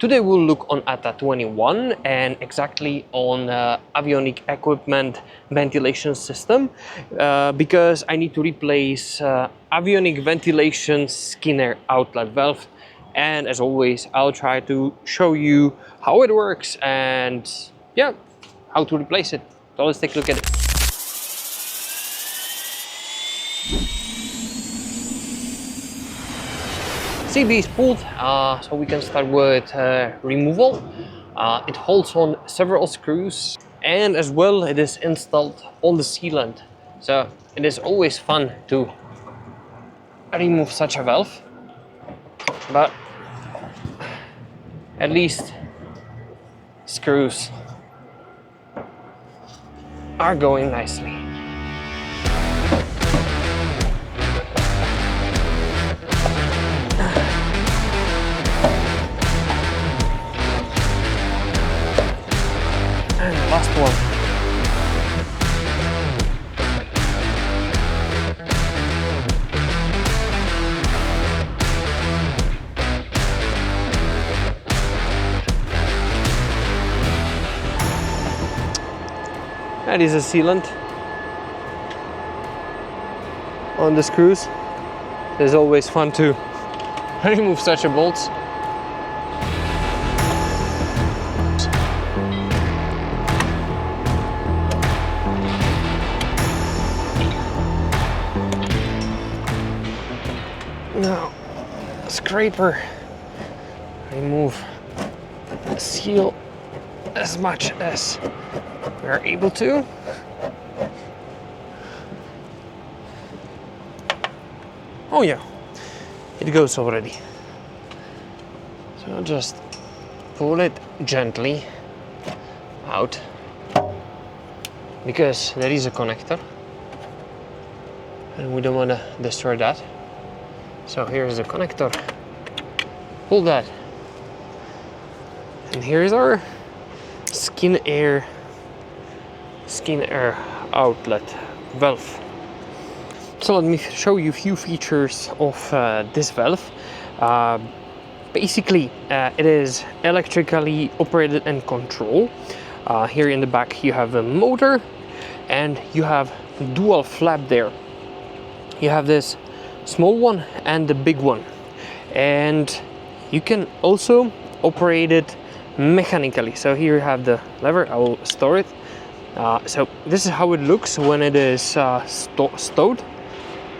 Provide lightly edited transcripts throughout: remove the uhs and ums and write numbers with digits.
Today we'll look on ATA21 and exactly on avionic equipment ventilation system because I need to replace avionic ventilation skin air outlet valve, and as always I'll try to show you how it works and yeah, how to replace it. So let's take a look at it. CB is pulled, so we can start with removal. It holds on several screws, and as well it is installed on the sealant. So it is always fun to remove such a valve, but at least screws are going nicely. And the last one. That is a sealant on the screws. It's always fun to remove such a bolts. Now, scraper, remove the seal as much as we are able to. Oh yeah, it goes already. So just pull it gently out, because there is a connector and we don't want to destroy that. So here's the connector, pull that, and here's our skin air outlet valve. So let me show you a few features of this valve. Basically, it is electrically operated and controlled. Here in the back you have a motor, and you have dual flap there. You have this small one and the big one, and you can also operate it mechanically. So here you have the lever. I will store it. So this is how it looks when it is stowed.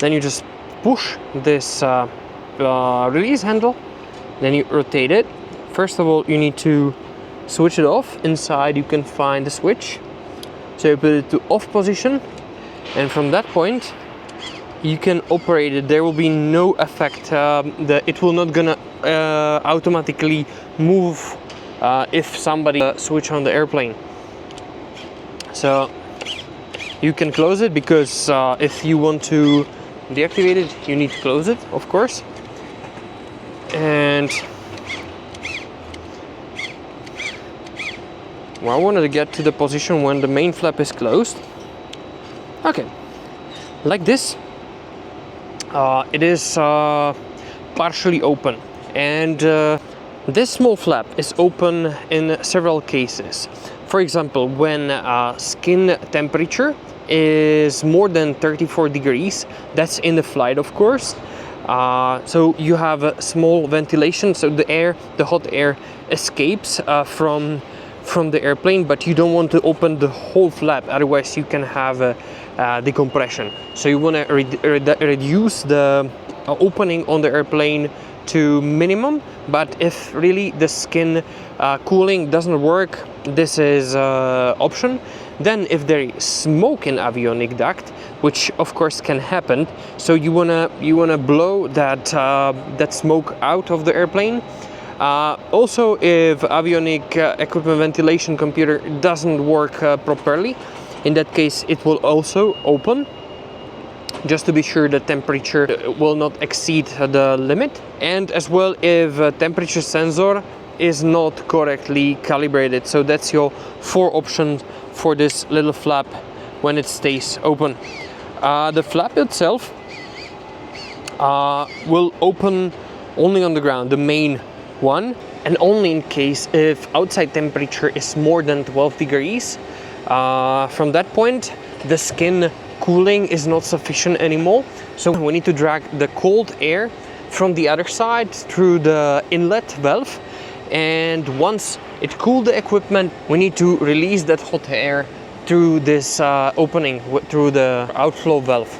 Then you just push this release handle, then you rotate it. First of all, you need to switch it off. Inside you can find the switch, so you put it to off position, and from that point you can operate it. There will be no effect. It will not gonna automatically move if somebody switch on the airplane. So you can close it, because if you want to deactivate it, you need to close it, of course. And well, I wanted to get to the position when the main flap is closed. Okay, like this. It is partially open, and this small flap is open in several cases. For example, when skin temperature is more than 34 degrees, that's in the flight, of course. So you have a small ventilation, so the hot air escapes from the airplane, but you don't want to open the whole flap, otherwise you can have decompression. So you want to reduce the opening on the airplane to minimum. But if really the skin cooling doesn't work, this is option. Then if there is smoke in avionic duct, which of course can happen, so you wanna blow that smoke out of the airplane. Also, if avionic equipment ventilation computer doesn't work properly, in that case it will also open, just to be sure the temperature will not exceed the limit. And as well, if a temperature sensor is not correctly calibrated. So that's your 4 options for this little flap when it stays open. The flap itself will open only on the ground, the main one, and only in case if outside temperature is more than 12 degrees. From that point, the skin cooling is not sufficient anymore, so we need to drag the cold air from the other side through the inlet valve, and once it cooled the equipment, we need to release that hot air through this opening through the outflow valve.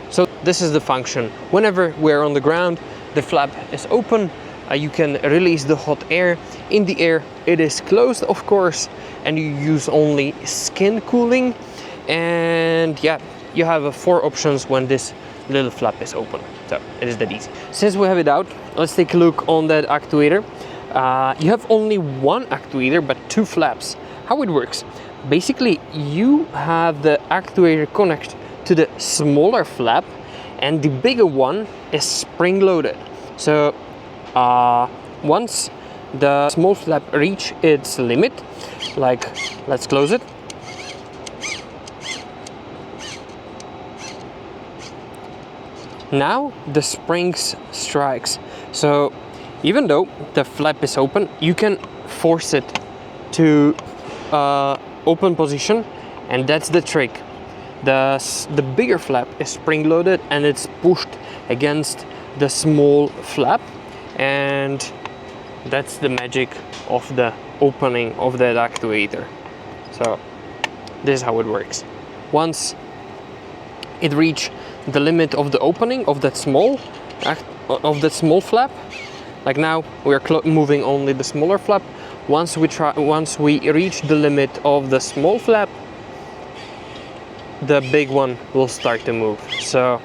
So this is the function. Whenever we're on the ground, the flap is open, you can release the hot air. In the air it is closed, of course, and you use only skin cooling. And yeah, you have 4 options when this little flap is open, so it is that easy. Since we have it out, let's take a look on that actuator. You have only one actuator but 2 flaps. How it works: basically you have the actuator connect to the smaller flap, and the bigger one is spring loaded. So once the small flap reach its limit, like, let's close it, now the springs strikes. So even though the flap is open, you can force it to open position, and that's the trick. The bigger flap is spring loaded and it's pushed against the small flap, and that's the magic of the opening of that actuator. So this is how it works. Once it reaches the limit of the opening of that small flap, like now we're moving only the smaller flap. Once we reach the limit of the small flap, the big one will start to move. So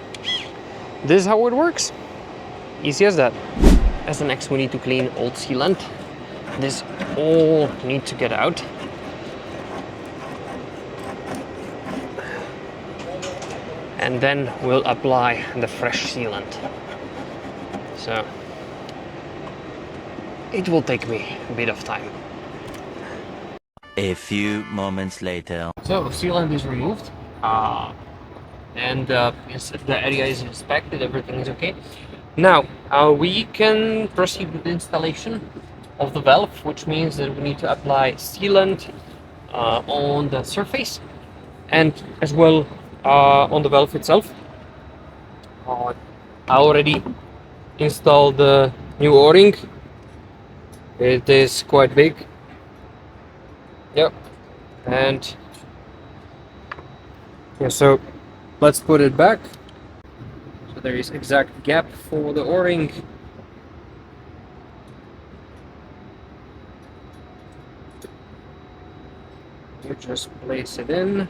this is how it works. Easy as that. As the next, we need to clean old sealant. This all needs to get out. And then we'll apply the fresh sealant. So it will take me a bit of time. A few moments later. So sealant is removed, and the area is inspected. Everything is okay. Now we can proceed with the installation of the valve, which means that we need to apply sealant on the surface and as well on the valve itself. I already installed the new O-ring. It is quite big. Yep. And yeah, so let's put it back. So there is exact gap for the O-ring. You just place it in.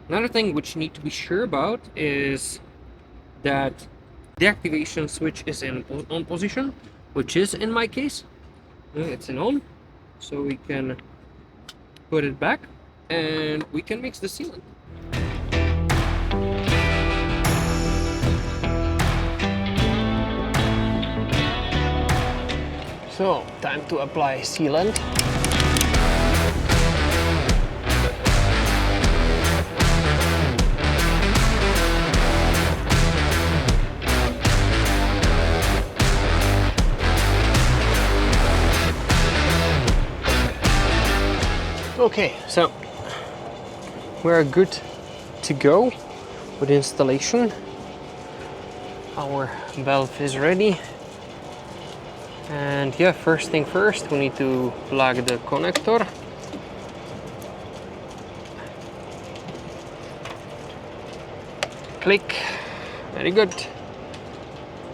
Another thing which you need to be sure about is that the activation switch is in on position, which is in my case. It's in on, so we can put it back and we can mix the sealant. So, time to apply sealant. Okay, so we're good to go with installation. Our valve is ready. And yeah, first thing first, we need to plug the connector. Click, very good.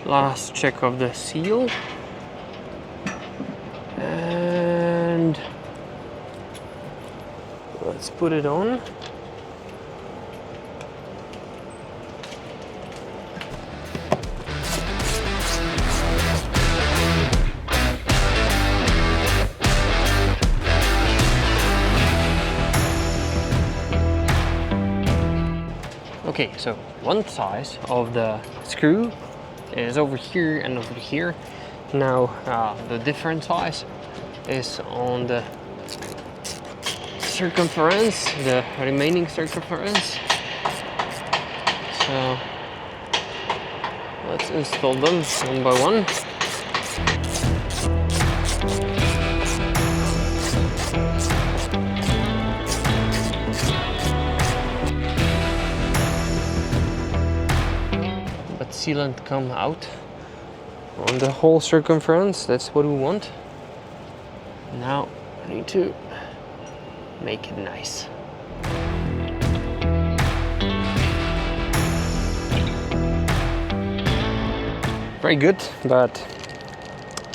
Last check of the seal. And let's put it on. Okay, so one size of the screw is over here and over here. Now the different size is on the circumference, the remaining circumference. So Let's install them one by one. But sealant come out on the whole circumference. That's what we want. Now I need to make it nice. Very good, but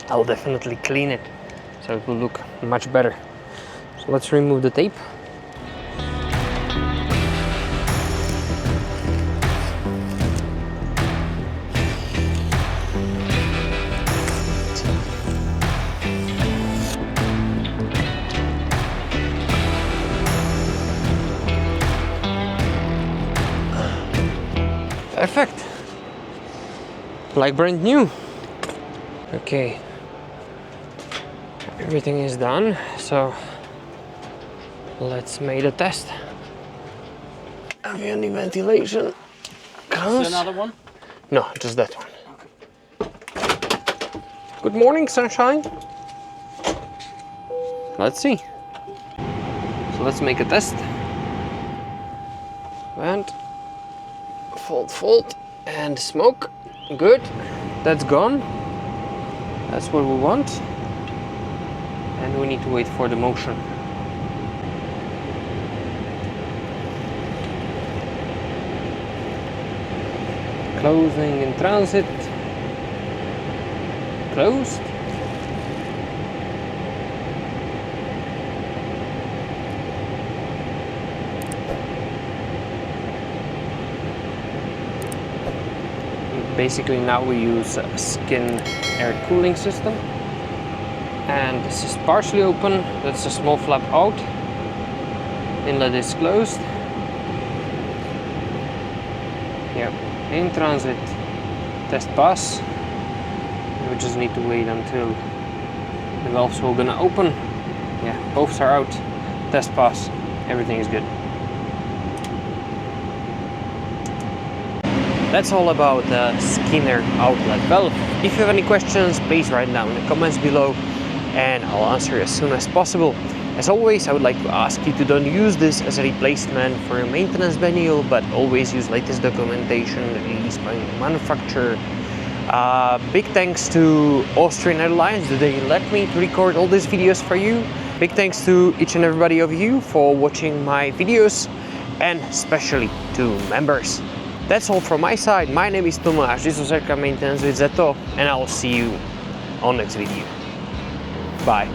I'll definitely clean it so it will look much better. So let's remove the tape. Perfect. Like brand new. Okay, everything is done, so let's make a test. Avionic ventilation comes. Is there another one? No, just that one. Good morning, sunshine. Let's see. So let's make a test. And fold, and smoke. Good, that's gone. That's what we want. And we need to wait for the motion. Closing in transit. Closed. Basically now we use a skin air cooling system, and this is partially open. That's a small flap out. Inlet is closed. Yeah, in transit, test pass. We just need to wait until the valves are gonna open. Yeah, both are out. Test pass. Everything is good. That's all about the Skinner outlet valve. If you have any questions, please write down in the comments below and I'll answer as soon as possible. As always, I would like to ask you to don't use this as a replacement for your maintenance manual, but always use latest documentation released by the manufacturer. Big thanks to Austrian Airlines that they let me to record all these videos for you. Big thanks to each and everybody of you for watching my videos, and especially to members. That's all from my side. My name is Tomáš, this was Aircraft Maintenance with Zeto, and I will see you on next video. Bye.